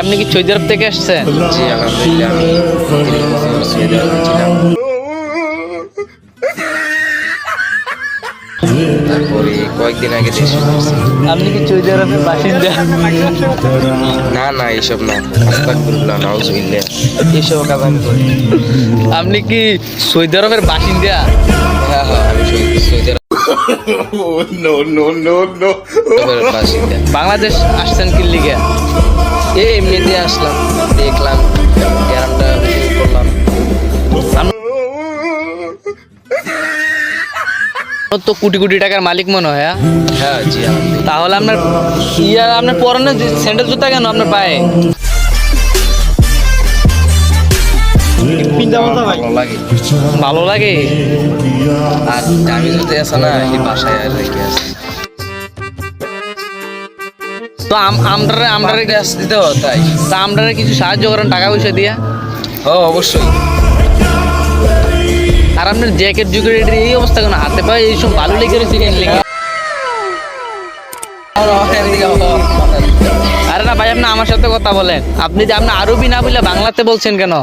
আপনি কি সৌদি আরব থেকে আসছেন? জি আলহামদুলিল্লাহ আমি 30 বছর সৌদি আরবে ছিলাম। তারপরে কয়েকদিন আগে দেশে ফিরছি। আপনি কি সৌদি আরবের বাসিন্দা? না না এইসব না, আস্তাগফিরুল্লাহ নাউজুবিল্লাহ, এইসব কাজ আমি করি। আপনি কি সৌদি আরবের বাসিন্দা? হ্যাঁ হ্যাঁ আমি সৌদি আরবের বাসিন্দা। বাংলাদেশ আসছেন কি লিগে? এমনিতে আসলাম, দেখলাম গ্রামটা উপভোগ করলাম। আপনার তো কোটি কোটি টাকার মালিক মনে হয়, হ্যাঁ? হ্যাঁ জি আলহামদুলিল্লাহ। তাহলে আপনার পরনে স্যান্ডেল জুতা কেন আপনার পায়ে? ভালো লাগে। ভালো লাগে। আর দামি যদি আছে না এই বাসায় আর রেখে আছে। তো আমরা গ্যাস দিতে হবে তাই। তা আমরা কিছু সাহায্য করেন টাকা পয়সা দিয়া। ও অবশ্যই। আর আপনার জ্যাকেট জুকেট এই অবস্থা কেন? হাতে পায়ে এইসব ভালো লেগে রয়েছে কেন লেগে? আরে না ভাই, আপনি আমার সাথে কথা বলেন। আপনি যে আপনি আরবি না বলে বাংলাতে বলছেন কেন?